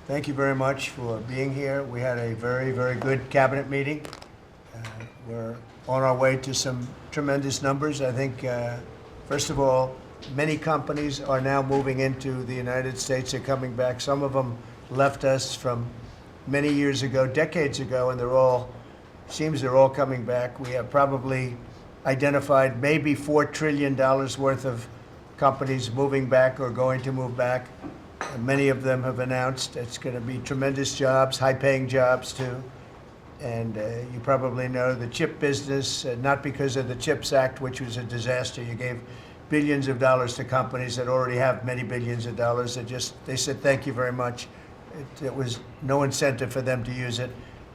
Thank you very much for being here. We had a very, very good cabinet meeting. We're on our way to some tremendous numbers. I think, first of all, many companies are now moving into the United States. They're coming back. Some of them left us from many years ago, decades ago, and seems they're all coming back. We have probably identified maybe $4 trillion worth of companies moving back or going to move back. Many of them have announced it's going to be tremendous jobs, high-paying jobs too. And you probably know the chip business, not because of the CHIPS Act, which was a disaster. You gave billions of dollars to companies that already have many billions of dollars. They said thank you very much. It was no incentive for them to use it.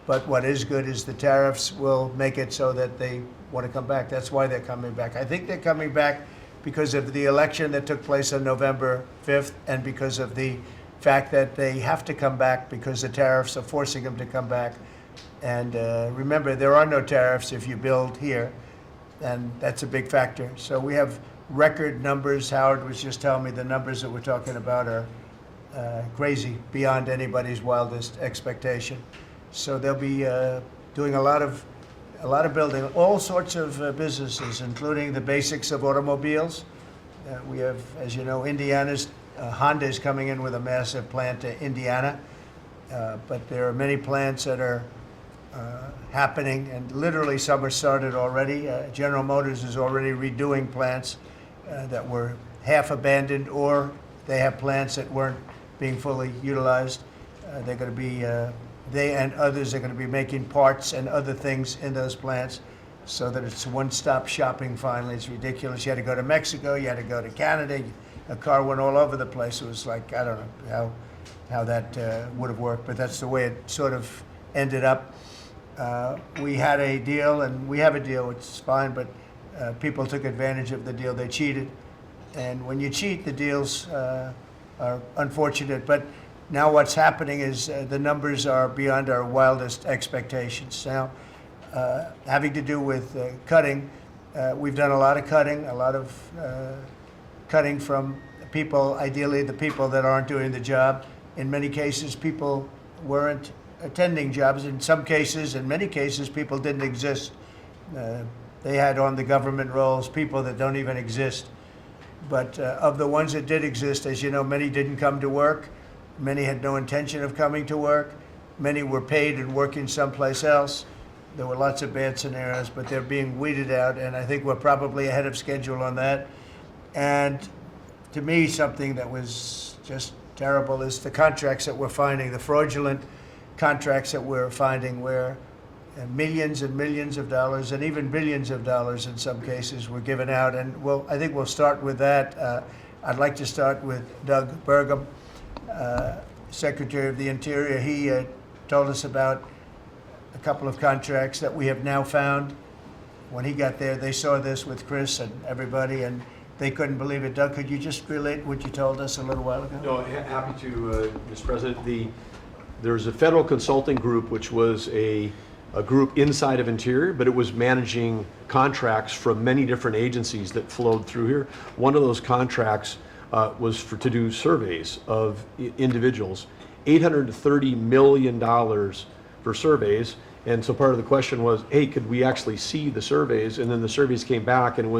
But what is good is the tariffs will make it so that they want to come back. That's why they're coming back. I think they're coming back because of the election that took place on November 5th and because of the fact that they have to come back because the tariffs are forcing them to come back. And remember, there are no tariffs if you build here, and that's a big factor. So we have record numbers. Howard was just telling me the numbers that we're talking about are crazy, beyond anybody's wildest expectation. So they'll be doing a lot of building, all sorts of businesses, including the basics of automobiles. We have, as you know, Honda is coming in with a massive plant to Indiana, but there are many plants that are happening, and literally some are started already. General Motors is already redoing plants that were half abandoned, or they have plants that weren't being fully utilized. They're going to be they and others are going to be making parts and other things in those plants so that it's one-stop shopping finally. It's ridiculous. You had to go to Mexico, you had to go to Canada, a car went all over the place. It was like, I don't know how that would have worked, but that's the way it sort of ended up. We had a deal, and we have a deal, which is fine, but people took advantage of the deal. They cheated. And when you cheat, the deals are unfortunate. But now what's happening is the numbers are beyond our wildest expectations. Now, having to do with cutting, we've done a lot of cutting from people, ideally the people that aren't doing the job. In many cases, people weren't attending jobs. In some cases, in many cases, people didn't exist. They had on the government rolls people that don't even exist. But of the ones that did exist, as you know, many didn't come to work. Many had no intention of coming to work. Many were paid and working someplace else. There were lots of bad scenarios, but they're being weeded out, and I think we're probably ahead of schedule on that. And to me, something that was just terrible is the contracts that we're finding, the fraudulent contracts that we're finding, where millions and millions of dollars and even billions of dollars in some cases were given out. And I think we'll start with that. I'd like to start with Doug Burgum, Secretary of the Interior. He told us about a couple of contracts that we have now found. When he got there, they saw this with Chris and everybody, and they couldn't believe it. Doug, could you just relate what you told us a little while ago? No, happy to, Mr. President. There's a federal consulting group, which was a group inside of Interior, but it was managing contracts from many different agencies that flowed through here. One of those contracts was to do surveys of individuals, $830 million for surveys. And so part of the question was, hey, could we actually see the surveys? And then the surveys came back, and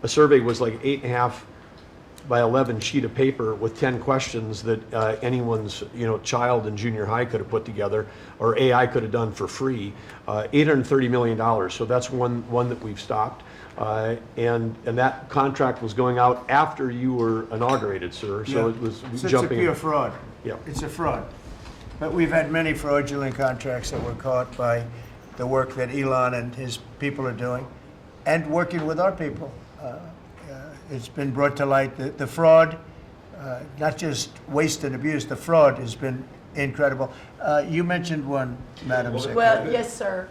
a survey was like 8.5 by 11 sheet of paper with 10 questions that anyone's child in junior high could have put together, or AI could have done for free. $830 million. So that's one that we've stopped. And that contract was going out after you were inaugurated, sir. So it was so jumping. It's a pure fraud. Yeah. It's a fraud. But we've had many fraudulent contracts that were caught by the work that Elon and his people are doing, and working with our people. It's been brought to light. The fraud, not just waste and abuse, the fraud has been incredible. You mentioned one, Madam Secretary. Well, yes, sir.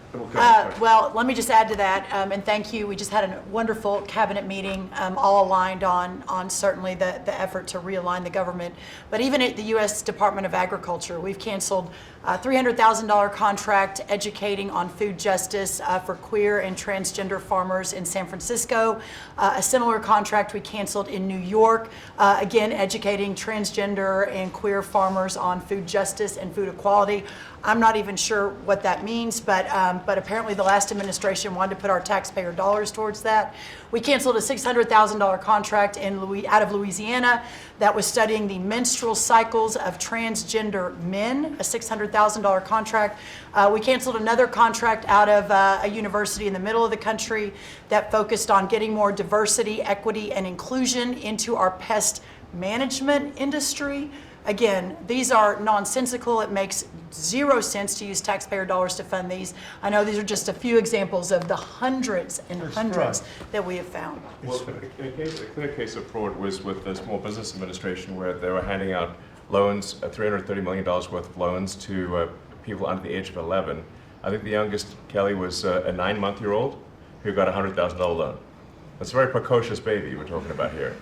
Well, let me just add to that, and thank you. We just had a wonderful cabinet meeting, all aligned on certainly the effort to realign the government. But even at the U.S. Department of Agriculture, we've canceled a $300,000 contract educating on food justice for queer and transgender farmers in San Francisco. A similar contract we canceled in New York, again, educating transgender and queer farmers on food justice justice and food equality. I'm not even sure what that means, but apparently the last administration wanted to put our taxpayer dollars towards that. We canceled a $600,000 contract out of Louisiana that was studying the menstrual cycles of transgender men, a $600,000 contract. We canceled another contract out of a university in the middle of the country that focused on getting more diversity, equity, and inclusion into our pest management industry. Again, these are nonsensical. It makes zero sense to use taxpayer dollars to fund these. I know these are just a few examples of the hundreds and hundreds that we have found. Well, a clear case of fraud was with the Small Business Administration, where they were handing out loans, $330 million worth of loans to people under the age of 11. I think the youngest, Kelly, was a 9-month-old who got a $100,000 loan. That's a very precocious baby we're talking about here.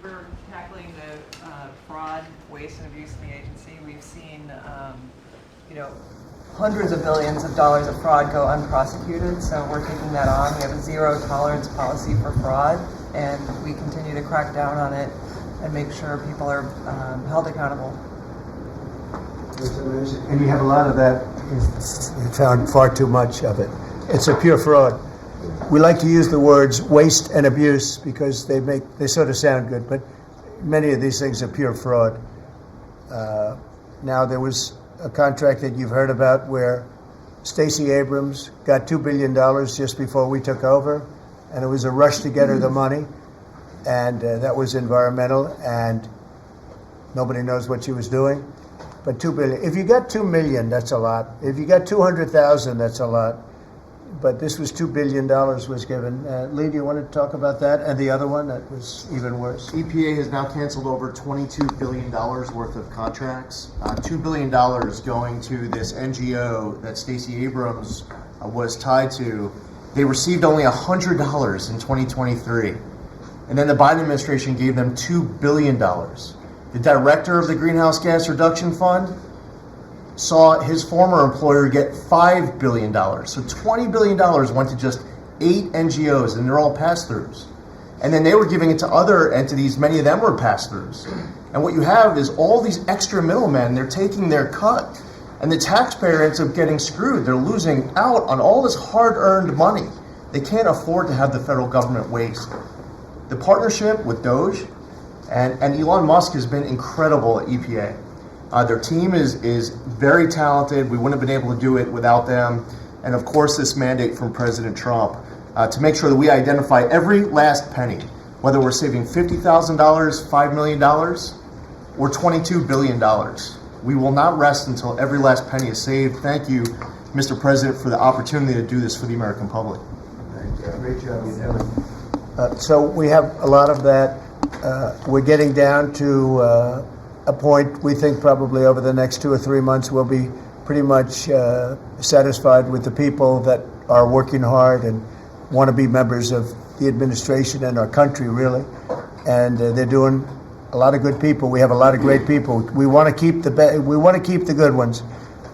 We're tackling the fraud, waste, and abuse in the agency. We've seen, hundreds of billions of dollars of fraud go unprosecuted, so we're taking that on. We have a zero tolerance policy for fraud, and we continue to crack down on it and make sure people are held accountable. And you have a lot of that. You found far too much of it. It's a pure fraud. We like to use the words waste and abuse because they sort of sound good, but many of these things are pure fraud. Now there was a contract that you've heard about where Stacey Abrams got $2 billion just before we took over, and it was a rush to get her the money, and that was environmental, and nobody knows what she was doing. But $2 billion. If you got $2 million, that's a lot. If you got 200,000, that's a lot. But this was $2 billion was given. Lee, do you want to talk about that? And the other one that was even worse? EPA has now canceled over $22 billion worth of contracts. $2 billion going to this NGO that Stacey Abrams was tied to. They received only $100 in 2023. And then the Biden administration gave them $2 billion. The director of the Greenhouse Gas Reduction Fund saw his former employer get $5 billion. So $20 billion went to just 8 NGOs, and they're all pass-throughs. And then they were giving it to other entities, many of them were pass-throughs. And what you have is all these extra middlemen, they're taking their cut. And the taxpayer ends up getting screwed. They're losing out on all this hard-earned money. They can't afford to have the federal government waste. The partnership with DOGE and Elon Musk has been incredible at EPA. Their team is very talented. We wouldn't have been able to do it without them. And of course, this mandate from President Trump to make sure that we identify every last penny, whether we're saving $50,000, $5 million, or $22 billion. We will not rest until every last penny is saved. Thank you, Mr. President, for the opportunity to do this for the American public. Thank you. Great job. So we have a lot of that. We're getting down to a point we think probably over the next 2 or 3 months we'll be pretty much satisfied with the people that are working hard and want to be members of the administration and our country, really. And they're doing a lot of good people. We have a lot of great people. We want to keep the good ones,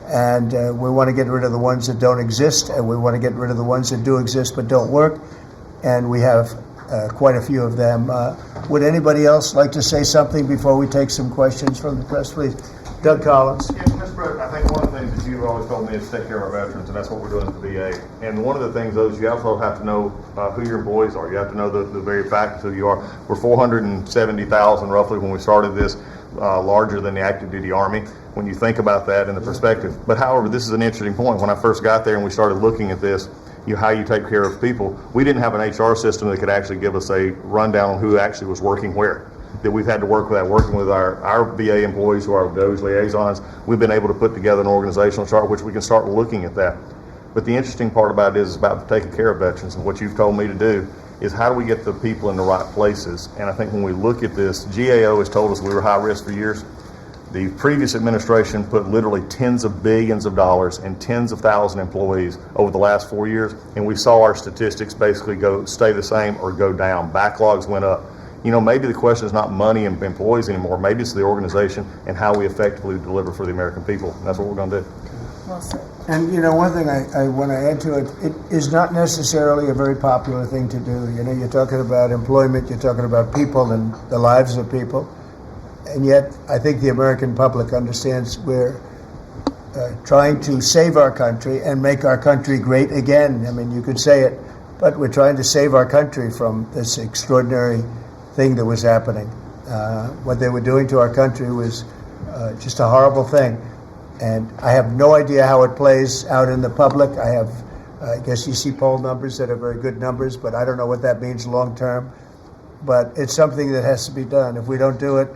and we want to get rid of the ones that don't exist, and we want to get rid of the ones that do exist but don't work. And we have quite a few of them. Would anybody else like to say something before we take some questions from the press, please? Doug Collins. Yes, Mr. President, I think one of the things that you've always told me is take care of our veterans, and that's what we're doing at the VA. And one of the things, though, is you also have to know who your employees are. You have to know the very fact of who you are. We're 470,000 roughly when we started this, larger than the active duty Army, when you think about that in the perspective. But however, this is an interesting point. When I first got there and we started looking at this, how you take care of people, we didn't have an HR system that could actually give us a rundown on who actually was working where. That we've had to work with that, working with our VA employees who are DOGE liaisons. We've been able to put together an organizational chart which we can start looking at that. But the interesting part about it is about taking care of veterans, and what you've told me to do is how do we get the people in the right places. And I think when we look at this, GAO has told us we were high risk for years. The previous administration put literally tens of billions of dollars and tens of thousand employees over the last 4 years, and we saw our statistics basically stay the same or go down. Backlogs went up. Maybe the question is not money and employees anymore. Maybe it's the organization and how we effectively deliver for the American people. And that's what we're going to do. Well said. And one thing I want to add to it, it is not necessarily a very popular thing to do. You're talking about employment, you're talking about people and the lives of people. And yet, I think the American public understands we're trying to save our country and make our country great again. I mean, you could say it, but we're trying to save our country from this extraordinary thing that was happening. What they were doing to our country was just a horrible thing. And I have no idea how it plays out in the public. I guess you see poll numbers that are very good numbers, but I don't know what that means long term. But it's something that has to be done. If we don't do it,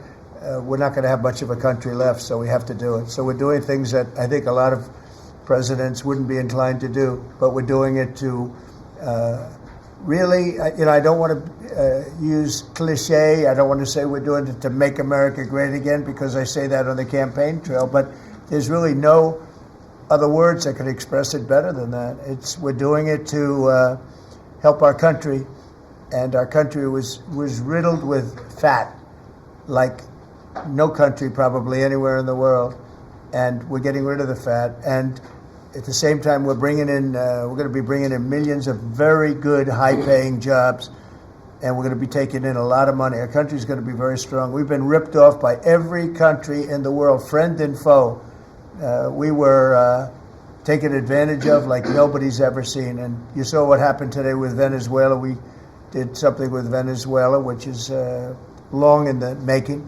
we're not going to have much of a country left, so we have to do it. So we're doing things that I think a lot of presidents wouldn't be inclined to do, but we're doing it to really, I don't want to use cliche. I don't want to say we're doing it to make America great again, because I say that on the campaign trail, but there's really no other words that could express it better than that. We're doing it to help our country, and our country was riddled with fat, like no country probably anywhere in the world, and we're getting rid of the fat. And at the same time, we're going to be bringing in millions of very good, high-paying jobs, and we're going to be taking in a lot of money. Our country's going to be very strong. We've been ripped off by every country in the world, friend and foe. We were taken advantage of like nobody's ever seen. And you saw what happened today with Venezuela. We did something with Venezuela, which is long in the making,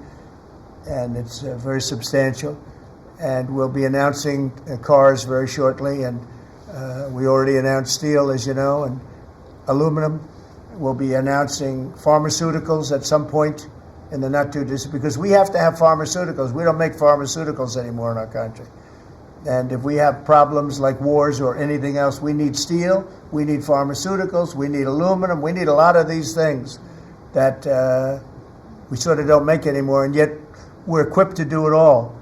and it's very substantial. And we'll be announcing cars very shortly, and we already announced steel, as you know, and aluminum. We'll be announcing pharmaceuticals at some point in the not too distant, because we have to have pharmaceuticals. We don't make pharmaceuticals anymore in our country. And if we have problems like wars or anything else, we need steel, we need pharmaceuticals, we need aluminum, we need a lot of these things that we sort of don't make anymore, and yet we're equipped to do it all.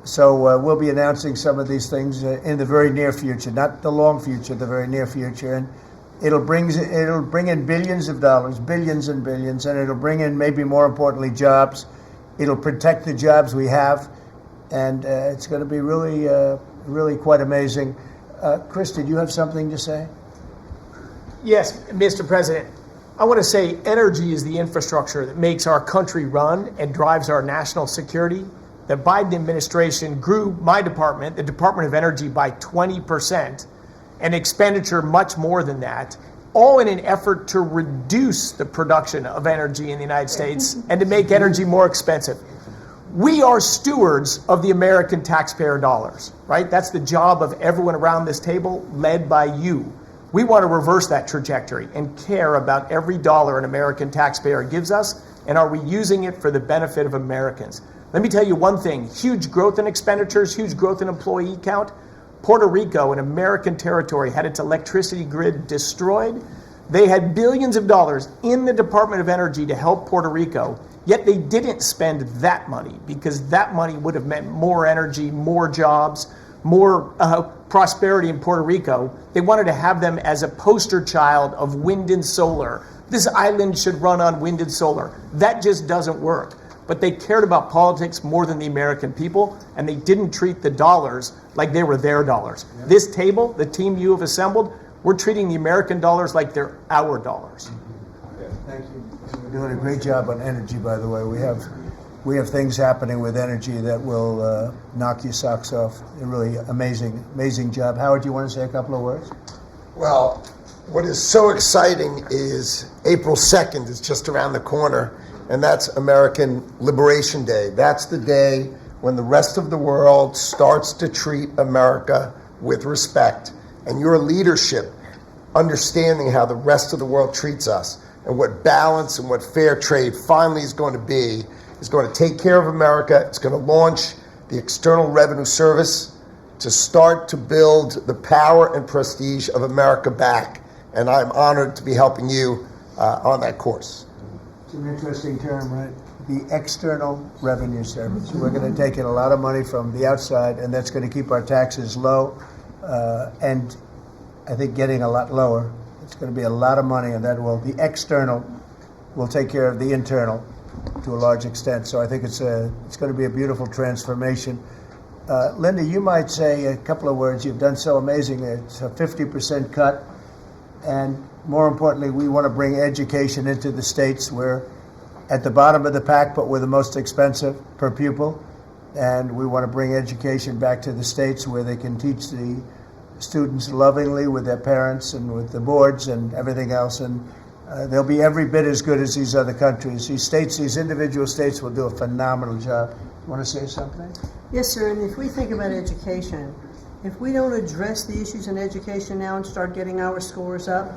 So we'll be announcing some of these things in the very near future, not the long future, the very near future. And it'll bring in billions of dollars, billions and billions, and it'll bring in, maybe more importantly, jobs. It'll protect the jobs we have, and it's going to be really, really quite amazing. Chris, did you have something to say? Yes, Mr. President. I want to say energy is the infrastructure that makes our country run and drives our national security. The Biden administration grew my department, the Department of Energy, by 20%, and expenditure much more than that, all in an effort to reduce the production of energy in the United States and to make energy more expensive. We are stewards of the American taxpayer dollars, right? That's the job of everyone around this table, led by you. We want to reverse that trajectory and care about every dollar an American taxpayer gives us, and are we using it for the benefit of Americans? Let me tell you one thing, huge growth in expenditures, huge growth in employee count. Puerto Rico, an American territory, had its electricity grid destroyed. They had billions of dollars in the Department of Energy to help Puerto Rico, yet they didn't spend that money, because that money would have meant more energy, more jobs, more prosperity in Puerto Rico. They wanted to have them as a poster child of wind and solar. This island should run on wind and solar. That just doesn't work. But they cared about politics more than the American people, and they didn't treat the dollars like they were their dollars. Yeah. This table, the team you have assembled, we're treating the American dollars like they're our dollars. Thank you. We're doing a great job on energy, by the way. We have things happening with energy that will knock your socks off. A really amazing job. Howard, do you want to say a couple of words? Well, what is so exciting is April 2nd is just around the corner, and that's American Liberation Day. That's the day when the rest of the world starts to treat America with respect. And your leadership, understanding how the rest of the world treats us, and what balance and what fair trade finally is going to be, is going to take care of America. It's going to launch the External Revenue Service to start to build the power and prestige of America back. And I'm honored to be helping you on that course. It's an interesting term, right? The External Revenue Service. We're going to take in a lot of money from the outside, and that's going to keep our taxes low, and I think getting a lot lower. It's going to be a lot of money, and the external will take care of the internal to a large extent. So I think it's going to be a beautiful transformation. Linda, you might say a couple of words. You've done so amazing. It's a 50% cut, and more importantly, we want to bring education into the states where at the bottom of the pack, but we're the most expensive per pupil. And we want to bring education back to the states where they can teach the students lovingly with their parents and with the boards and everything else. And they'll be every bit as good as these other countries. These states, these individual states will do a phenomenal job. You want to say something? Yes, sir, and if we think about education, if we don't address the issues in education now and start getting our scores up,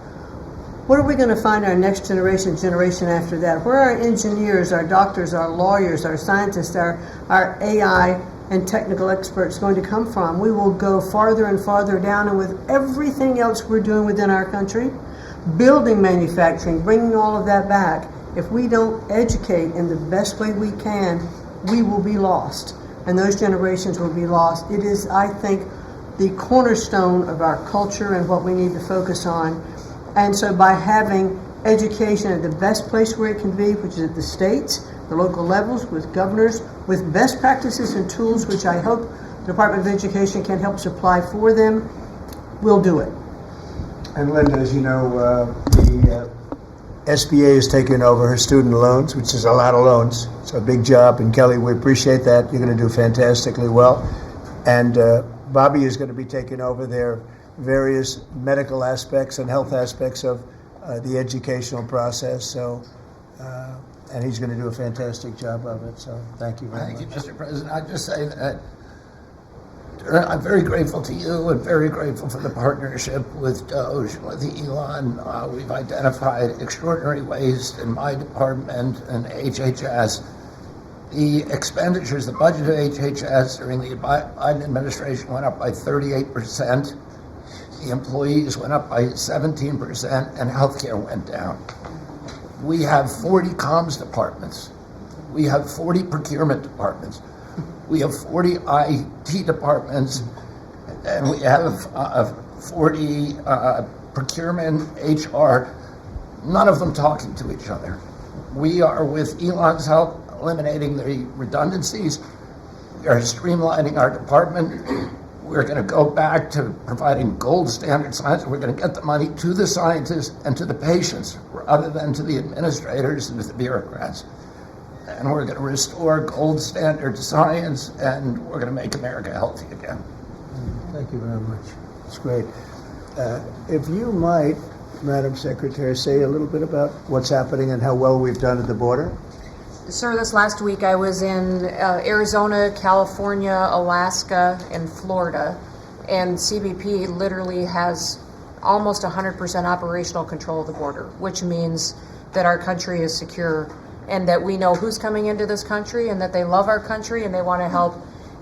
what are we going to find our next generation after that? Where are our engineers, our doctors, our lawyers, our scientists, our AI and technical experts going to come from? We will go farther and farther down, and with everything else we're doing within our country, building manufacturing, bringing all of that back, if we don't educate in the best way we can, we will be lost, and those generations will be lost. It is, I think, the cornerstone of our culture and what we need to focus on. And so by having education at the best place where it can be, which is at the states, the local levels, with governors, with best practices and tools, which I hope the Department of Education can help supply for them, we'll do it. And Linda, as you know, the SBA has taken over her student loans, which is a lot of loans. It's a big job. And Kelly, we appreciate that. You're going to do fantastically well. And Bobby is going to be taking over their various medical aspects and health aspects of the educational process. So, and he's going to do a fantastic job of it. So thank you very much. Thank you, Mr. President. I'd just say that I'm very grateful to you and very grateful for the partnership with DOGE and with Elon. We've identified extraordinary waste in my department and HHS. The expenditures, the budget of HHS during the Biden administration went up by 38%. The employees went up by 17%, and healthcare went down. We have 40 comms departments. We have 40 procurement departments. We have 40 IT departments, and we have 40 procurement, HR, none of them talking to each other. We are, with Elon's help, eliminating the redundancies. We are streamlining our department. We're going to go back to providing gold standard science. We're going to get the money to the scientists and to the patients rather than to the administrators and to the bureaucrats. And we're going to restore gold standard science, and we're going to make America healthy again. Thank you very much. It's great. If you might, Madam Secretary, say a little bit about what's happening and how well we've done at the border. Sir, this last week I was in Arizona, California, Alaska, and Florida, and CBP literally has almost 100% operational control of the border, which means that our country is secure and that we know who's coming into this country and that they love our country and they want to help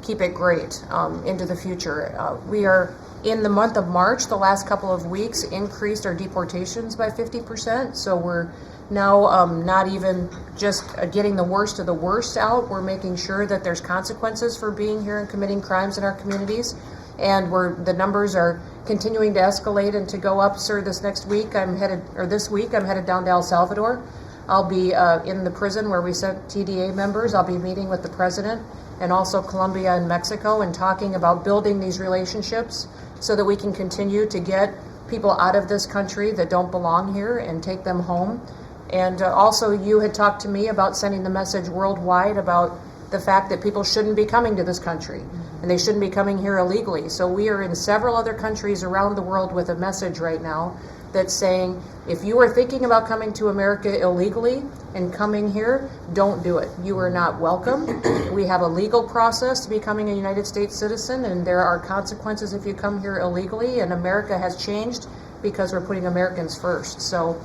keep it great into the future. We are, in the month of March, the last couple of weeks, increased our deportations by 50%, so we're now not even just getting the worst of the worst out. We're making sure that there's consequences for being here and committing crimes in our communities, and the numbers are continuing to escalate and to go up. Sir, this week I'm headed down to El Salvador. I'll be in the prison where we sent TDA members. I'll be meeting with the president and also Colombia and Mexico and talking about building these relationships so that we can continue to get people out of this country that don't belong here and take them home. And also, you had talked to me about sending the message worldwide about the fact that people shouldn't be coming to this country and they shouldn't be coming here illegally. So we are in several other countries around the world with a message right now that's saying, if you are thinking about coming to America illegally and coming here, don't do it. You are not welcome. We have a legal process to becoming a United States citizen, and there are consequences if you come here illegally, and America has changed because we're putting Americans first. So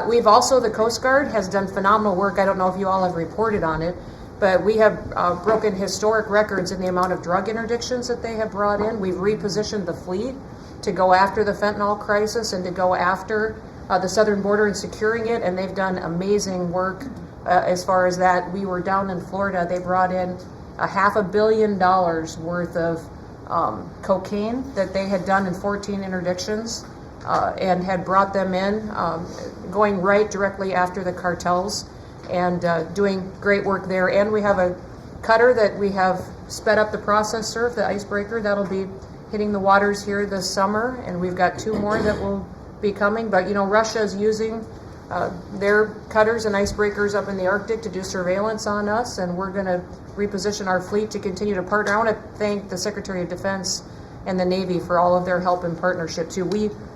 we've also, the Coast Guard has done phenomenal work. I don't know if you all have reported on it, but we have broken historic records in the amount of drug interdictions that they have brought in. We've repositioned the fleet to go after the fentanyl crisis and to go after the southern border and securing it, and they've done amazing work as far as that. We were down in Florida. They brought in $500 million worth of cocaine that they had done in 14 interdictions and had brought them in, going right directly after the cartels and doing great work there. And we have a cutter that we have sped up the process, sir, the icebreaker. That'll be hitting the waters here this summer, and we've got 2 more that will be coming. But, you know, Russia is using their cutters and icebreakers up in the Arctic to do surveillance on us, and we're going to reposition our fleet to continue to partner. I want to thank the Secretary of Defense and the Navy for all of their help and partnership too.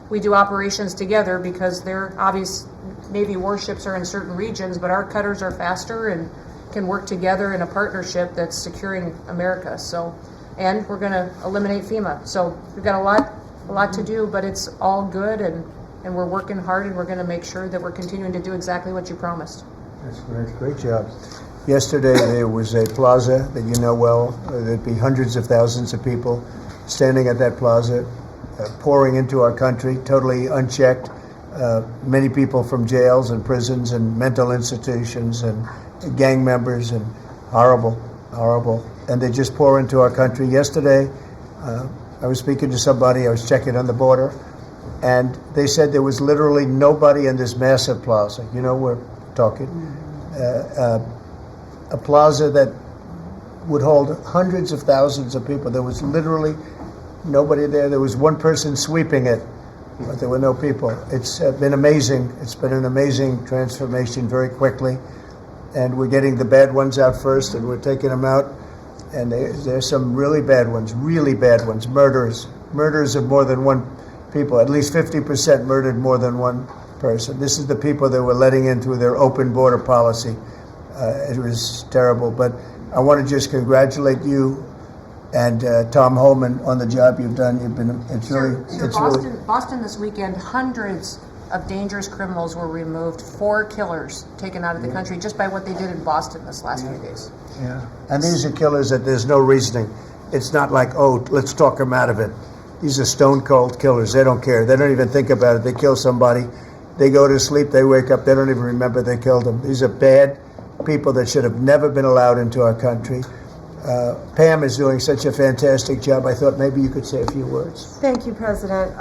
We do operations together because their obvious Navy warships are in certain regions, but our cutters are faster and can work together in a partnership that's securing America. So, and we're going to eliminate FEMA. So we've got a lot to do, but it's all good, and we're working hard, and we're going to make sure that we're continuing to do exactly what you promised. That's great. Great job. Yesterday there was a plaza that you know well. There'd be hundreds of thousands of people standing at that plaza, pouring into our country, totally unchecked. Many people from jails and prisons and mental institutions and gang members, and horrible. And they just pour into our country. Yesterday, I was speaking to somebody, I was checking on the border, and they said there was literally nobody in this massive plaza. You know, we're talking a plaza that would hold hundreds of thousands of people. There was literally nobody there. There was one person sweeping it, but there were no people. It's been amazing. It's been an amazing transformation very quickly. And we're getting the bad ones out first, and we're taking them out. And there's some really bad ones, murders of more than one people. At least 50% murdered more than one person. This is the people that we're letting in through their open border policy. It was terrible. But I want to just congratulate you and Tom Holman on the job you've done. Boston this weekend, hundreds of dangerous criminals were removed, 4 killers taken out of the country just by what they did in Boston this last few days. Yeah, and these are killers that there's no reasoning. It's not like, oh, let's talk them out of it. These are stone cold killers. They don't care. They don't even think about it. They kill somebody. They go to sleep. They wake up. They don't even remember they killed them. These are bad people that should have never been allowed into our country. Pam is doing such a fantastic job. I thought maybe you could say a few words. Thank you, President.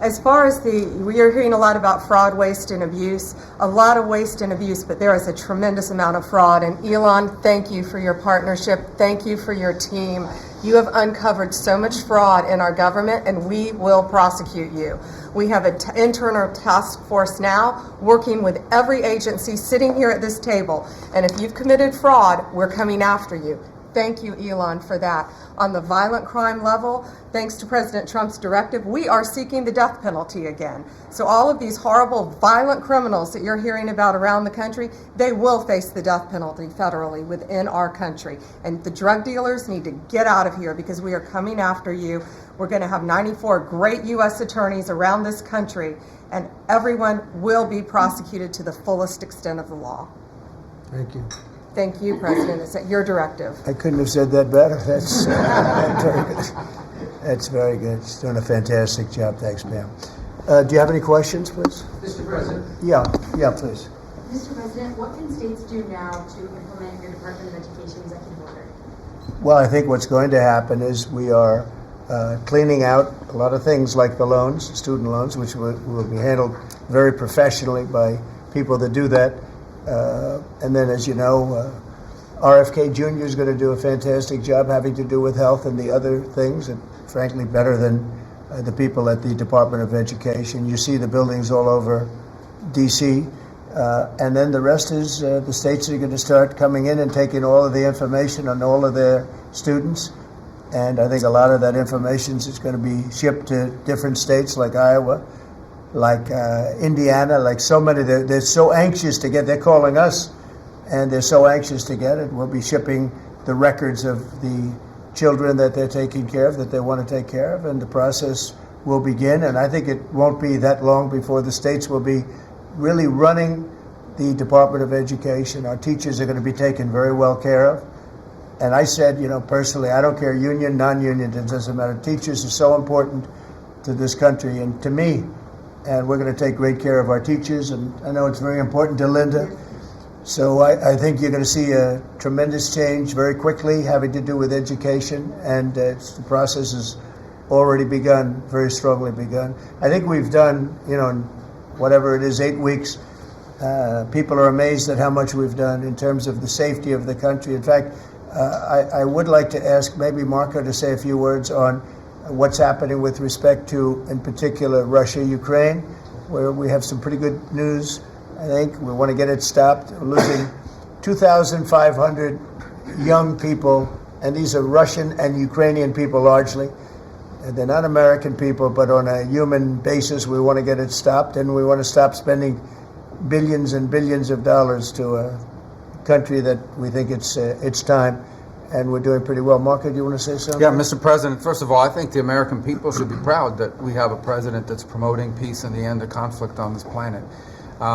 As far as we are hearing a lot about fraud, waste, and abuse, a lot of waste and abuse, but there is a tremendous amount of fraud. And Elon, thank you for your partnership. Thank you for your team. You have uncovered so much fraud in our government, and we will prosecute you. We have an internal task force now working with every agency sitting here at this table. And if you've committed fraud, we're coming after you. Thank you, Elon, for that. On the violent crime level, thanks to President Trump's directive, we are seeking the death penalty again. So all of these horrible, violent criminals that you're hearing about around the country, they will face the death penalty federally within our country. And the drug dealers need to get out of here because we are coming after you. We're going to have 94 great U.S. attorneys around this country, and everyone will be prosecuted to the fullest extent of the law. Thank you. Thank you, President. It's at your directive. I couldn't have said that better. That's very good. That's very good. She's doing a fantastic job. Thanks, Pam. Do you have any questions, please? Mr. President. Yeah, please. Mr. President, what can states do now to implement your Department of Education executive order? Well, I think what's going to happen is we are cleaning out a lot of things like the loans, student loans, which will be handled very professionally by people that do that. And then, as you know, RFK Jr. is going to do a fantastic job having to do with health and the other things, and frankly, better than the people at the Department of Education. You see the buildings all over D.C., and then the rest is the states are going to start coming in and taking all of the information on all of their students. And I think a lot of that information is going to be shipped to different states like Iowa, like Indiana, like so many. They're so anxious to get, they're calling us, and they're so anxious to get it. We'll be shipping the records of the children that they're taking care of, that they want to take care of, and the process will begin. And I think it won't be that long before the states will be really running the Department of Education. Our teachers are going to be taken very well care of. And I said, personally, I don't care union, non-union, it doesn't matter. Teachers are so important to this country and to me. And we're going to take great care of our teachers, and I know it's very important to Linda. So I think you're going to see a tremendous change very quickly having to do with education, and the process has already begun, very strongly begun. I think we've done, in whatever it is, 8 weeks, people are amazed at how much we've done in terms of the safety of the country. In fact, I would like to ask maybe Marco to say a few words on what's happening with respect to, in particular, Russia, Ukraine, where we have some pretty good news I think. We want to get it stopped. We're losing 2,500 young people, and these are Russian and Ukrainian people largely. And they're not American people, but on a human basis, we want to get it stopped, and we want to stop spending billions and billions of dollars to a country that we think it's time, and we're doing pretty well. Marco, do you want to say something? Yeah, Mr. President, first of all, I think the American people should be proud that we have a president that's promoting peace and the end of conflict on this planet.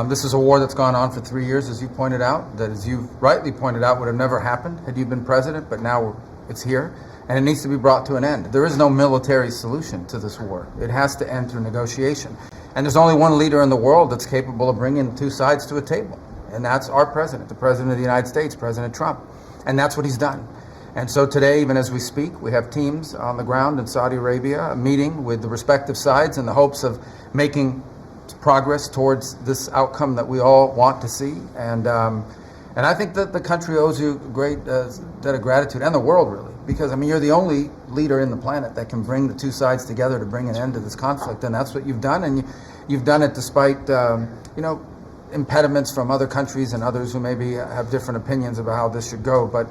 This is a war that's gone on for 3 years, as you pointed out, that, as you rightly pointed out, would have never happened had you been president, but now it's here, and it needs to be brought to an end. There is no military solution to this war. It has to end through negotiation. And there's only one leader in the world that's capable of bringing the two sides to a table, and that's our president, the President of the United States, President Trump. And that's what he's done. And so today, even as we speak, we have teams on the ground in Saudi Arabia meeting with the respective sides in the hopes of making progress towards this outcome that we all want to see. And I think that the country owes you a great debt of gratitude, and the world really, because, I mean, you're the only leader in the planet that can bring the two sides together to bring an end to this conflict, and that's what you've done, and you've done it despite, impediments from other countries and others who maybe have different opinions about how this should go. But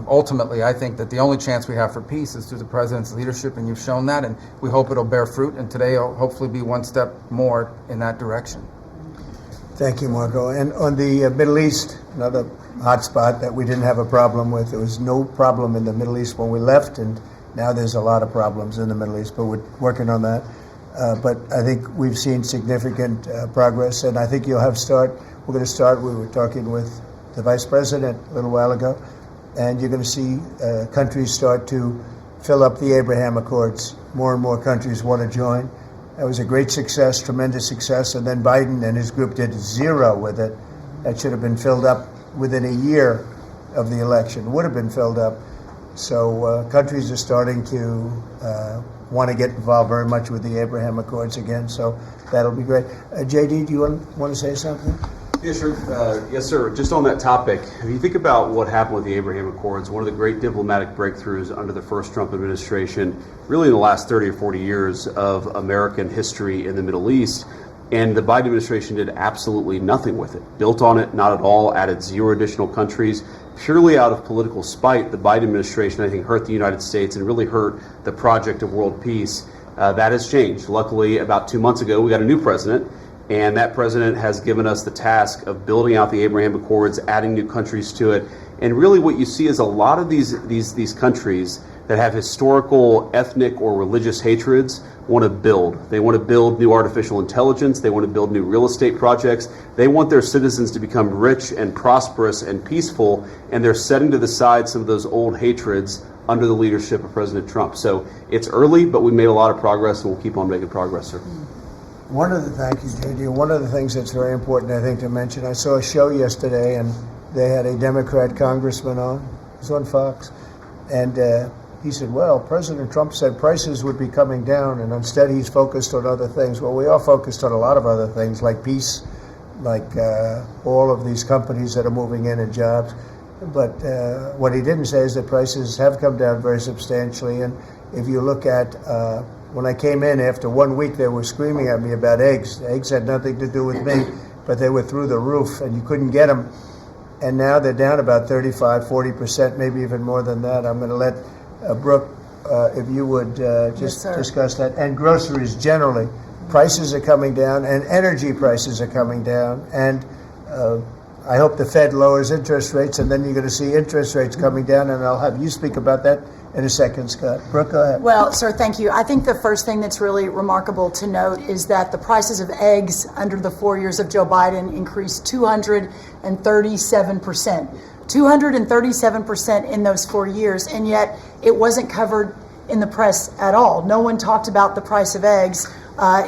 ultimately, I think that the only chance we have for peace is through the president's leadership, and you've shown that, and we hope it'll bear fruit, and today will hopefully be one step more in that direction. Thank you, Marco. And on the Middle East, another hot spot that we didn't have a problem with. There was no problem in the Middle East when we left, and now there's a lot of problems in the Middle East, but we're working on that. But I think we've seen significant progress, and I think we're going to start, we were talking with the Vice President a little while ago, and you're going to see countries start to fill up the Abraham Accords. More and more countries want to join. That was a great success, tremendous success, and then Biden and his group did zero with it. That should have been filled up within a year of the election, would have been filled up. So countries are starting to want to get involved very much with the Abraham Accords again, so that'll be great. JD, do you want to say something? Yeah, sure. Yes, sir. Just on that topic, if you think about what happened with the Abraham Accords, one of the great diplomatic breakthroughs under the first Trump administration, really in the last 30 or 40 years of American history in the Middle East, and the Biden administration did absolutely nothing with it. Built on it, not at all, added 0 additional countries. Purely out of political spite, the Biden administration, I think, hurt the United States and really hurt the project of world peace. That has changed. Luckily, about 2 months ago, we got a new president, and that president has given us the task of building out the Abraham Accords, adding new countries to it. And really what you see is a lot of these countries that have historical, ethnic, or religious hatreds want to build. They want to build new artificial intelligence. They want to build new real estate projects. They want their citizens to become rich and prosperous and peaceful, and they're setting to the side some of those old hatreds under the leadership of President Trump. So it's early, but we made a lot of progress, and we'll keep on making progress, sir. Thank you, JD. One of the things that's very important, I think, to mention, I saw a show yesterday, and they had a Democrat congressman on. It was on Fox. And he said, well, President Trump said prices would be coming down, and instead he's focused on other things. Well, we are focused on a lot of other things, like peace, like all of these companies that are moving in and jobs. But what he didn't say is that prices have come down very substantially. And if you look at when I came in after 1 week, they were screaming at me about eggs. Eggs had nothing to do with me, but they were through the roof, and you couldn't get them. And now they're down about 35, 40%, maybe even more than that. I'm going to let Brooke, if you would just discuss that. And groceries generally. Prices are coming down, and energy prices are coming down. And I hope the Fed lowers interest rates, and then you're going to see interest rates coming down, and I'll have you speak about that in a second, Scott. Brooke, go ahead. Well, sir, thank you. I think the first thing that's really remarkable to note is that the prices of eggs under the 4 years of Joe Biden increased 237%. 237% in those 4 years, and yet it wasn't covered in the press at all. No one talked about the price of eggs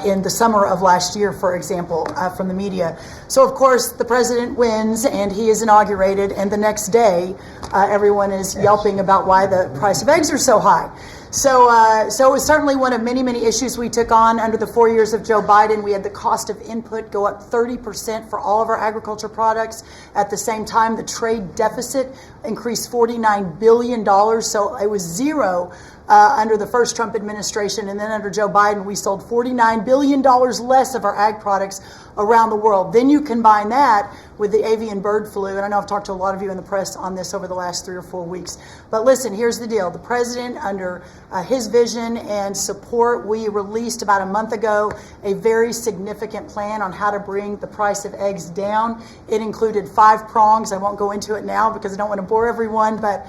in the summer of last year, for example, from the media. So, of course, the president wins and he is inaugurated, and the next day everyone is yelping about why the price of eggs are so high. So it was certainly one of many, many issues we took on under the 4 years of Joe Biden. We had the cost of input go up 30% for all of our agriculture products. At the same time, the trade deficit increased $49 billion. So it was zero under the first Trump administration, and then under Joe Biden, we sold $49 billion less of our ag products around the world. Then you combine that with the avian bird flu, and I know I've talked to a lot of you in the press on this over the last 3 or 4 weeks. But listen, here's the deal. The president, under his vision and support, we released about a month ago a very significant plan on how to bring the price of eggs down. It included 5 prongs. I won't go into it now because I don't want to bore everyone, but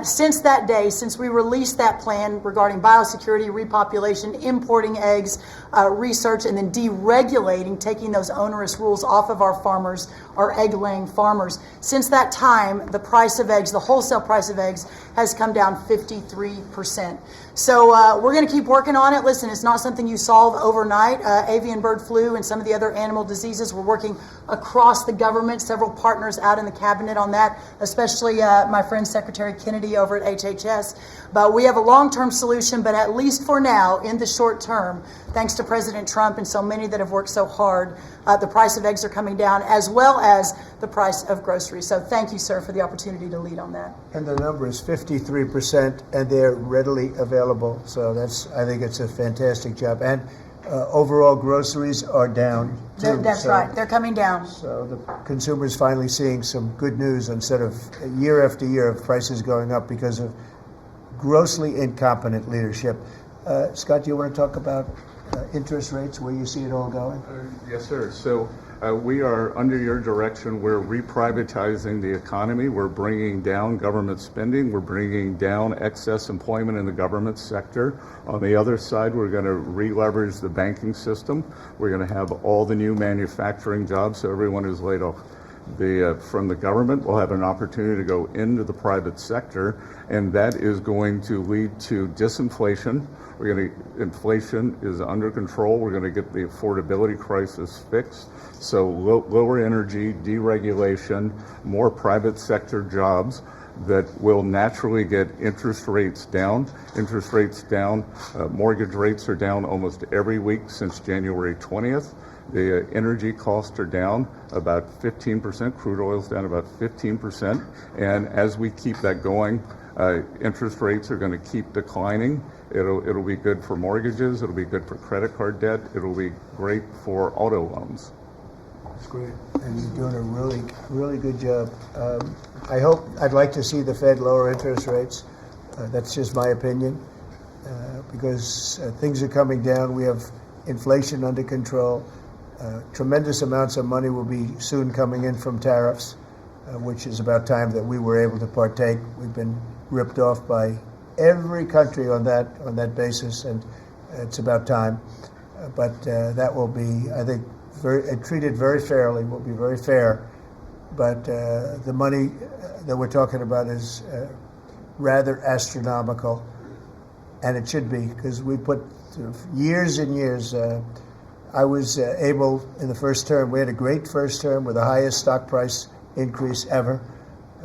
since that day, since we released that plan regarding biosecurity, repopulation, importing eggs, research, and then deregulating, taking those onerous rules off of our farmers, our egg-laying farmers, since that time, the price of eggs, the wholesale price of eggs, has come down 53%. So we're going to keep working on it. Listen, it's not something you solve overnight. Avian bird flu and some of the other animal diseases, we're working across the government, several partners out in the cabinet on that, especially my friend Secretary Kennedy over at HHS. But we have a long-term solution, but at least for now, in the short term, thanks to President Trump and so many that have worked so hard, the price of eggs are coming down, as well as the price of groceries. So thank you, sir, for the opportunity to lead on that. And the number is 53%, and they're readily available. So I think it's a fantastic job. And overall groceries are down, too. That's right. They're coming down. So the consumer's finally seeing some good news instead of year after year of prices going up because of grossly incompetent leadership. Scott, do you want to talk about interest rates, where you see it all going? Yes, sir. So we are, under your direction, we're reprivatizing the economy. We're bringing down government spending. We're bringing down excess employment in the government sector. On the other side, we're going to re-leverage the banking system. We're going to have all the new manufacturing jobs, so everyone who's laid off from the government will have an opportunity to go into the private sector, and that is going to lead to disinflation. Inflation is under control. We're going to get the affordability crisis fixed. So lower energy, deregulation, more private sector jobs that will naturally get interest rates down. Mortgage rates are down almost every week since January 20th. The energy costs are down about 15%. Crude oil's down about 15%. And as we keep that going, interest rates are going to keep declining. It'll be good for mortgages. It'll be good for credit card debt. It'll be great for auto loans. That's great. And you're doing a really, really good job. I'd like to see the Fed lower interest rates. That's just my opinion, because things are coming down. We have inflation under control. Tremendous amounts of money will be soon coming in from tariffs, which is about time that we were able to partake. We've been ripped off by every country on that basis, and it's about time. But that will be, I think, treated very fairly, will be very fair. But the money that we're talking about is rather astronomical, and it should be, because we put years and years. I was able, in the first term, we had a great first term with the highest stock price increase ever,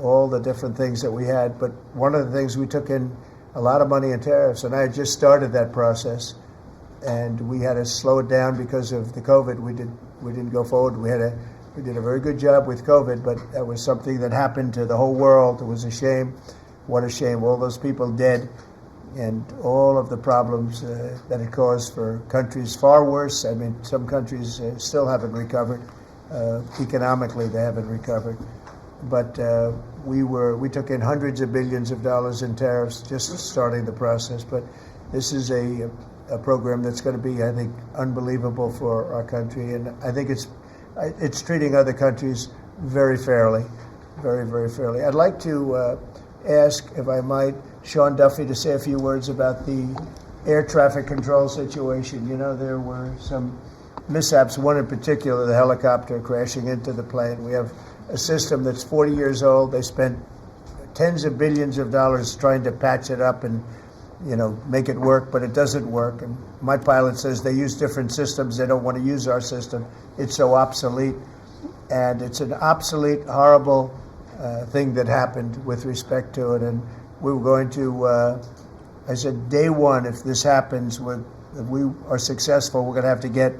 all the different things that we had. But one of the things, we took in a lot of money in tariffs, and I had just started that process, and we had to slow it down because of the COVID. We didn't go forward. We did a very good job with COVID, but that was something that happened to the whole world. It was a shame. What a shame. All those people dead, and all of the problems that it caused for countries far worse. I mean, some countries still haven't recovered. Economically, they haven't recovered. But we took in hundreds of billions of dollars in tariffs just starting the process. But this is a program that's going to be, I think, unbelievable for our country. And I think it's treating other countries very fairly, very, very fairly. I'd like to ask, if I might, Sean Duffy to say a few words about the air traffic control situation. You know, there were some mishaps, one in particular, the helicopter crashing into the plane. We have a system that's 40 years old. They spent tens of billions of dollars trying to patch it up and, make it work, but it doesn't work. And my pilot says they use different systems. They don't want to use our system. It's so obsolete. And it's an obsolete, horrible thing that happened with respect to it. And we were going to, I said, day one, if this happens, if we are successful, we're going to have to get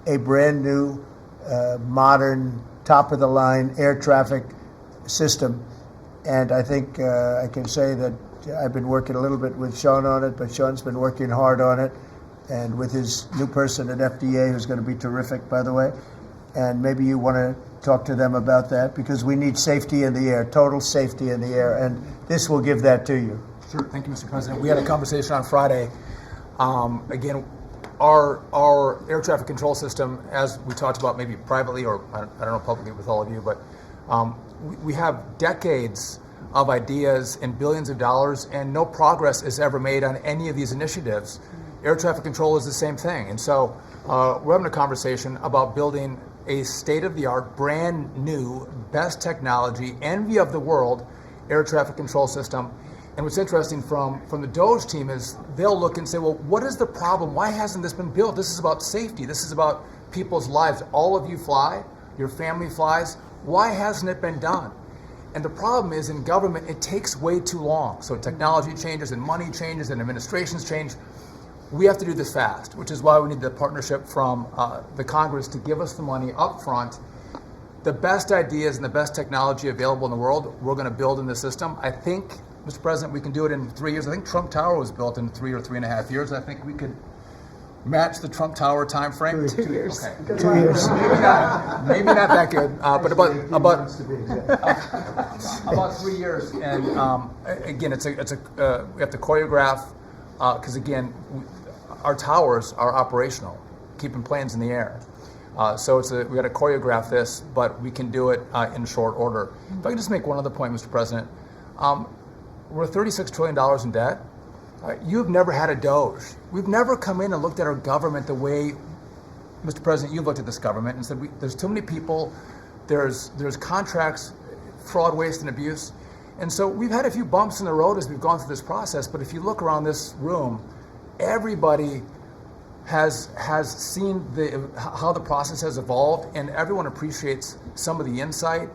a brand new, modern, top-of-the-line air traffic system. And I think I can say that I've been working a little bit with Sean on it, but Sean's been working hard on it, and with his new person at FDA, who's going to be terrific, by the way. And maybe you want to talk to them about that, because we need safety in the air, total safety in the air, and this will give that to you. Sure. Thank you, Mr. President. We had a conversation on Friday. Again, our air traffic control system, as we talked about maybe privately or I don't know publicly with all of you, but we have decades of ideas and billions of dollars, and no progress is ever made on any of these initiatives. Air traffic control is the same thing. And so we're having a conversation about building a state-of-the-art, brand new, best technology, envy of the world air traffic control system. And what's interesting from the DOGE team is they'll look and say, well, what is the problem? Why hasn't this been built? This is about safety. This is about people's lives. All of you fly. Your family flies. Why hasn't it been done? And the problem is in government, it takes way too long. So technology changes and money changes and administrations change. We have to do this fast, which is why we need the partnership from the Congress to give us the money up front. The best ideas and the best technology available in the world, we're going to build in the system. I think, Mr. President, we can do it in 3 years. I think Trump Tower was built in 3 or 3.5 years. I think we could match the Trump Tower time frame. 2 years. Okay. 2 years. Maybe not that good, but about 3 years. And again, it's a we have to choreograph because again, our towers are operational, keeping planes in the air. So we got to choreograph this, but we can do it in short order. If I can just make one other point, Mr. President. We're $36 trillion in debt. You've never had a DOGE. We've never come in and looked at our government the way, Mr. President, you've looked at this government and said, there's too many people, there's contracts, fraud, waste, and abuse. And so we've had a few bumps in the road as we've gone through this process, but if you look around this room, everybody has seen how the process has evolved, and everyone appreciates some of the insight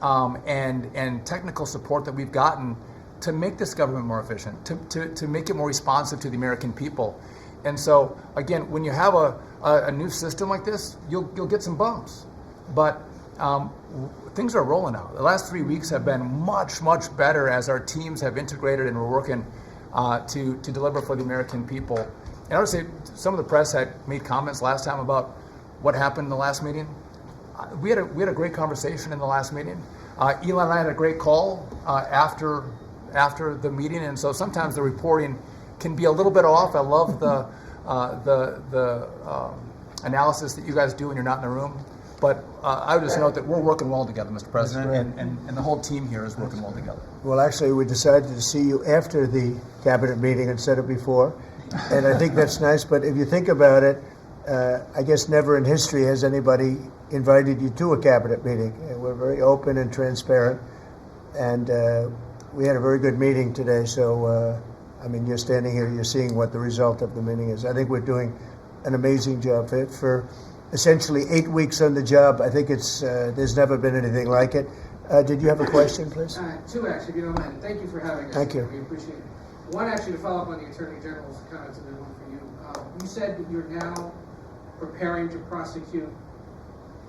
and technical support that we've gotten to make this government more efficient, to make it more responsive to the American people. And so, again, when you have a new system like this, you'll get some bumps. But things are rolling out. The last 3 weeks have been much, much better as our teams have integrated and we're working to deliver for the American people. And I would say some of the press had made comments last time about what happened in the last meeting. We had a great conversation in the last meeting. Elon and I had a great call after the meeting, and so sometimes the reporting can be a little bit off. I love the analysis that you guys do when you're not in the room. But I would just note that we're working well together, Mr. President, and the whole team here is working well together. Well, actually, we decided to see you after the cabinet meeting instead of before, and I think that's nice. But if you think about it, I guess never in history has anybody invited you to a cabinet meeting. We're very open and transparent, and we had a very good meeting today. So, I mean, you're standing here, you're seeing what the result of the meeting is. I think we're doing an amazing job for essentially 8 weeks on the job. I think there's never been anything like it. Did you have a question, please? Two, actually, if you don't mind. Thank you for having us. Thank you. We appreciate it. One, actually, to follow up on the Attorney General's comments, and then one for you. You said that you're now preparing to prosecute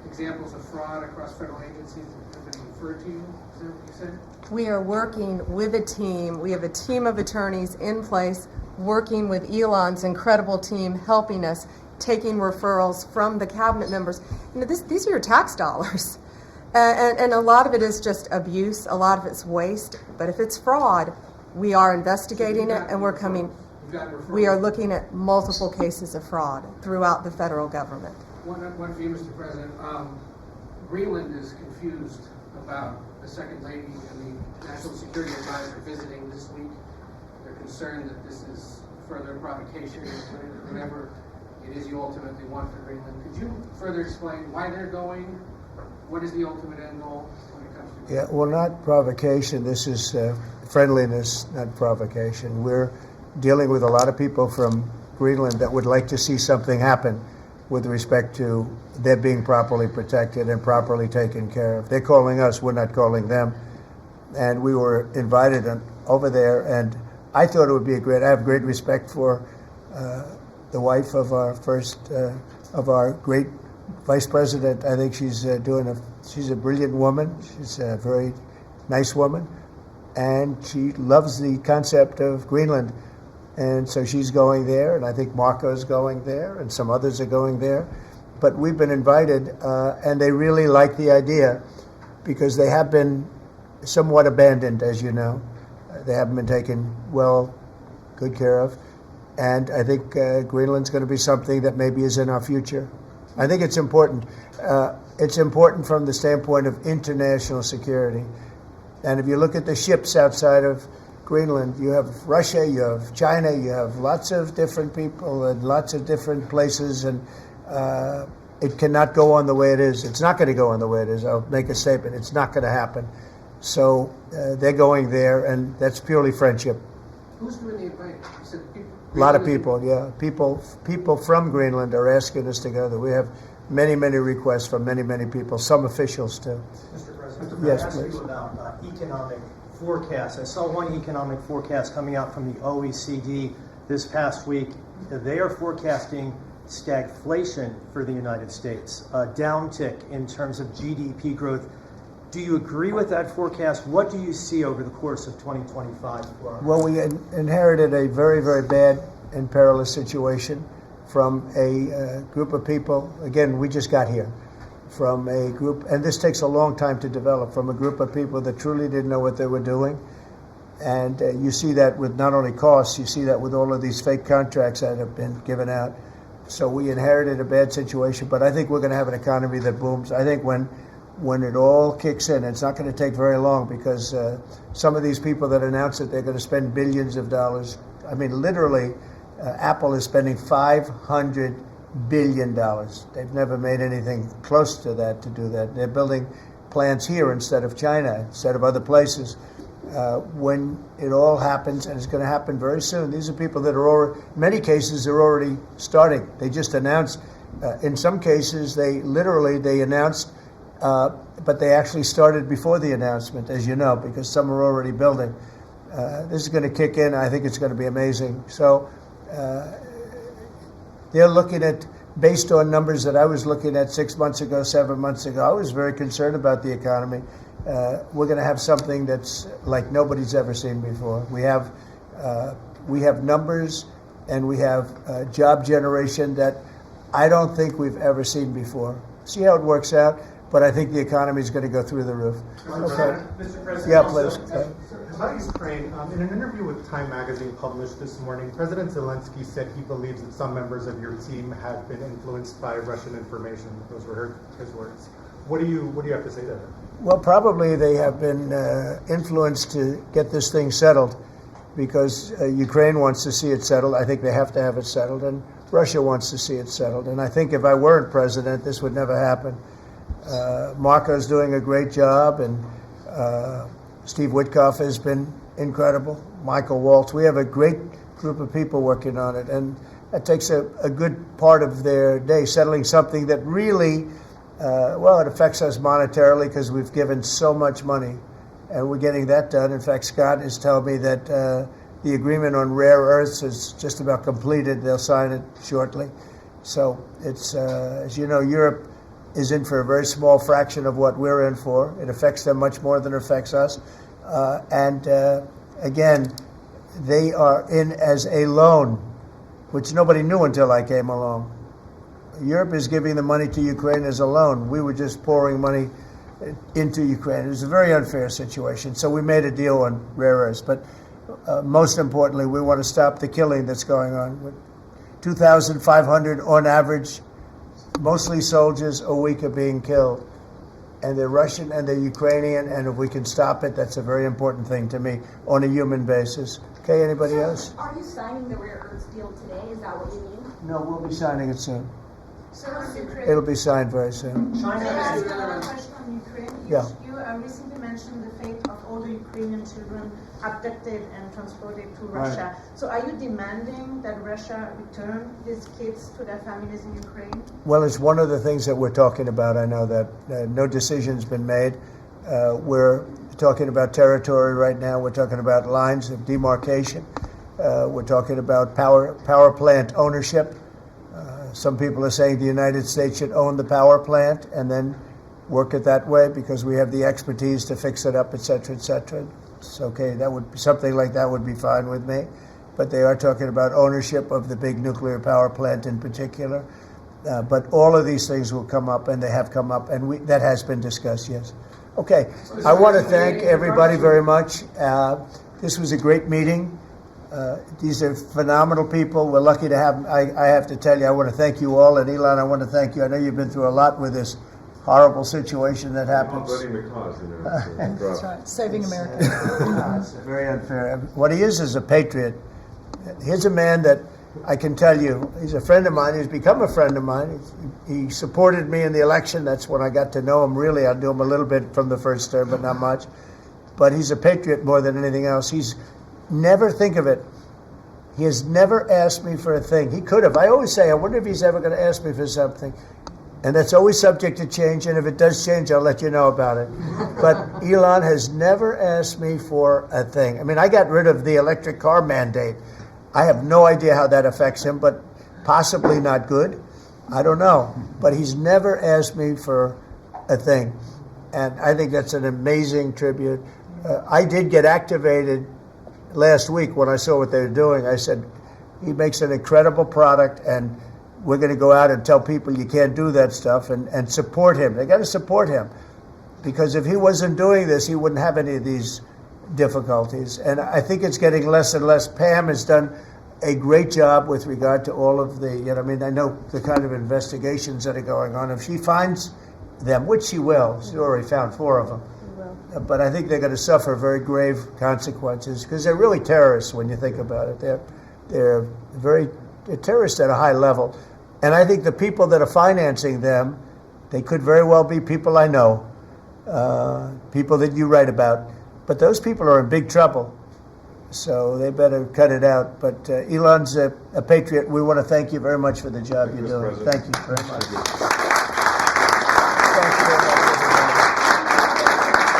examples of fraud across federal agencies that have been referred to you. Is that what you said? We are working with a team. We have a team of attorneys in place working with Elon's incredible team, helping us, taking referrals from the cabinet members. You know, these are your tax dollars. And a lot of it is just abuse, a lot of it's waste. But if it's fraud, we are investigating it, and we're coming. We are looking at multiple cases of fraud throughout the federal government. One for you, Mr. President. Greenland is confused about the Second Lady and the National Security Advisor visiting this week. They're concerned that this is further provocation, whatever it is you ultimately want for Greenland. Could you further explain why they're going? What is the ultimate end goal when it comes to? Yeah, well, not provocation. This is friendliness, not provocation. We're dealing with a lot of people from Greenland that would like to see something happen with respect to their being properly protected and properly taken care of. They're calling us, we're not calling them. And we were invited over there, and I thought it would be I have great respect for the wife of our great vice president. I think she's a brilliant woman. She's a very nice woman. and she loves the concept of Greenland. And so she's going there, and I think Marco's going there, and some others are going there. But we've been invited, and they really like the idea because they have been somewhat abandoned, as you know. They haven't been taken good care of. And I think Greenland's going to be something that maybe is in our future. I think it's important. It's important from the standpoint of international security. And if you look at the ships outside of Greenland, you have Russia, you have China, you have lots of different people and lots of different places, and it cannot go on the way it is. It's not going to go on the way it is. I'll make a statement. It's not going to happen. So they're going there, and that's purely friendship. Who's doing the inviting? You said people. A lot of people, yeah. People from Greenland are asking us to go there. We have many, many requests from many, many people, some officials too. Mr. President, yes, I ask please. you about economic forecasts. I saw one economic forecast coming out from the OECD this past week. They are forecasting stagflation for the United States, a downtick in terms of GDP growth. Do you agree with that forecast? What do you see over the course of 2025? Well, we inherited a very, very bad and perilous situation from a group of people. Again, we just got here from a group, and this takes a long time to develop, from a group of people that truly didn't know what they were doing. And you see that with not only costs, you see that with all of these fake contracts that have been given out. So we inherited a bad situation, but I think we're going to have an economy that booms. I think when it all kicks in, it's not going to take very long, because some of these people that announce that they're going to spend billions of dollars, I mean, literally, Apple is spending $500 billion. They've never made anything close to that to do that. They're building plants here instead of China, instead of other places. When it all happens, and it's going to happen very soon, these are people that are already, in many cases, they're already starting. They just announced, in some cases, they announced, but they actually started before the announcement, as you know, because some are already building. This is going to kick in. I think it's going to be amazing. So they're looking at, based on numbers that I was looking at 6 months ago, 7 months ago, I was very concerned about the economy. We're going to have something that's like nobody's ever seen before. We have numbers, and we have job generation that I don't think we've ever seen before. See how it works out? But I think the economy is going to go through the roof. Okay. Mr. President, yeah, please. About Ukraine, in an interview with Time Magazine published this morning, President Zelensky said he believes that some members of your team have been influenced by Russian information. Those were his words. What do you have to say to that? Well, probably they have been influenced to get this thing settled, because Ukraine wants to see it settled. I think they have to have it settled, and Russia wants to see it settled. And I think if I weren't president, this would never happen. Marco's doing a great job, and Steve Witkoff has been incredible. Michael Waltz. We have a great group of people working on it, and that takes a good part of their day, settling something that really, it affects us monetarily because we've given so much money, and we're getting that done. In fact, Scott is telling me that the agreement on rare earths is just about completed. They'll sign it shortly. So it's, as you know, Europe is in for a very small fraction of what we're in for. It affects them much more than it affects us. Again, they are in as a loan, which nobody knew until I came along. Europe is giving the money to Ukraine as a loan. We were just pouring money into Ukraine. It was a very unfair situation. So we made a deal on rare earths. But most importantly, we want to stop the killing that's going on. 2,500 on average, mostly soldiers, a week are being killed. And they're Russian and they're Ukrainian, and if we can stop it, that's a very important thing to me on a human basis. Okay, anybody else? Are you signing the rare earths deal today? Is that what you mean? No, we'll be signing it soon. Sir, It'll be signed very soon. China has another question on Ukraine. Yeah. You recently mentioned the fate of all the Ukrainian children abducted and transported to Russia. Right. So are you demanding that Russia return these kids to their families in Ukraine? Well, it's one of the things that we're talking about. I know that no decision's been made. We're talking about territory right now. We're talking about lines of demarcation. We're talking about power plant ownership. Some people are saying the United States should own the power plant and then work it that way because we have the expertise to fix it up, et cetera, et cetera. it's okay. That would something like that would be fine with me. But they are talking about ownership of the big nuclear power plant in particular. But all of these things will come up, and they have come up, and that has been discussed, yes. Okay, I want to thank everybody very much. This was a great meeting. These are phenomenal people. We're lucky to have them. I have to tell you, I want to thank you all. And Elon, I want to thank you. I know you've been through a lot with this horrible situation that happens. That's right. Saving America. It's very unfair. What he is a patriot. Here's a man that I can tell you, he's a friend of mine. He's become a friend of mine. He supported me in the election. That's when I got to know him. Really, I knew him a little bit from the first term, but not much. But he's a patriot more than anything else. He's never, think of it, he has never asked me for a thing. He could have. I always say, I wonder if he's ever going to ask me for something. And that's always subject to change. And if it does change, I'll let you know about it. But Elon has never asked me for a thing. I mean, I got rid of the electric car mandate. I have no idea how that affects him, but possibly not good. I don't know. But he's never asked me for a thing. And I think that's an amazing tribute. I did get activated last week when I saw what they were doing. I said, he makes an incredible product, and we're going to go out and tell people you can't do that stuff and support him. They got to support him, because if he wasn't doing this, he wouldn't have any of these difficulties. And I think it's getting less and less. Pam has done a great job with regard to all of the, I mean, I know the kind of investigations that are going on. If she finds them, which she will, she's already found 4 of them. But I think they're going to suffer very grave consequences, because they're really terrorists when you think about it. They're terrorists at a high level. And I think the people that are financing them, they could very well be people I know, people that you write about. But those people are in big trouble, so they better cut it out. But Elon's a patriot. We want to thank you very much for the job you're doing. Thank you very much. Thank you very much, everybody.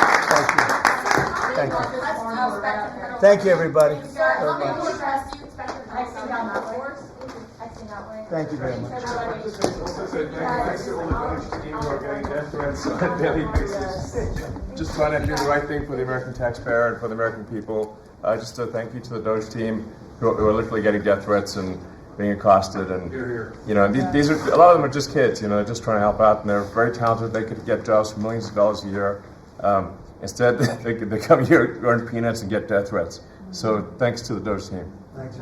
Thank you. Thank you, everybody. Very much. Thank you very much. Just trying to do the right thing for the American taxpayer and for the American people. Just a thank you to the DOGE team who are literally getting death threats and being accosted. And these are, a lot of them are just kids. Just trying to help out, and they're very talented. They could get jobs for millions of dollars a year. Instead, they come here, earn peanuts, and get death threats. So thanks to the DOGE team. Thanks.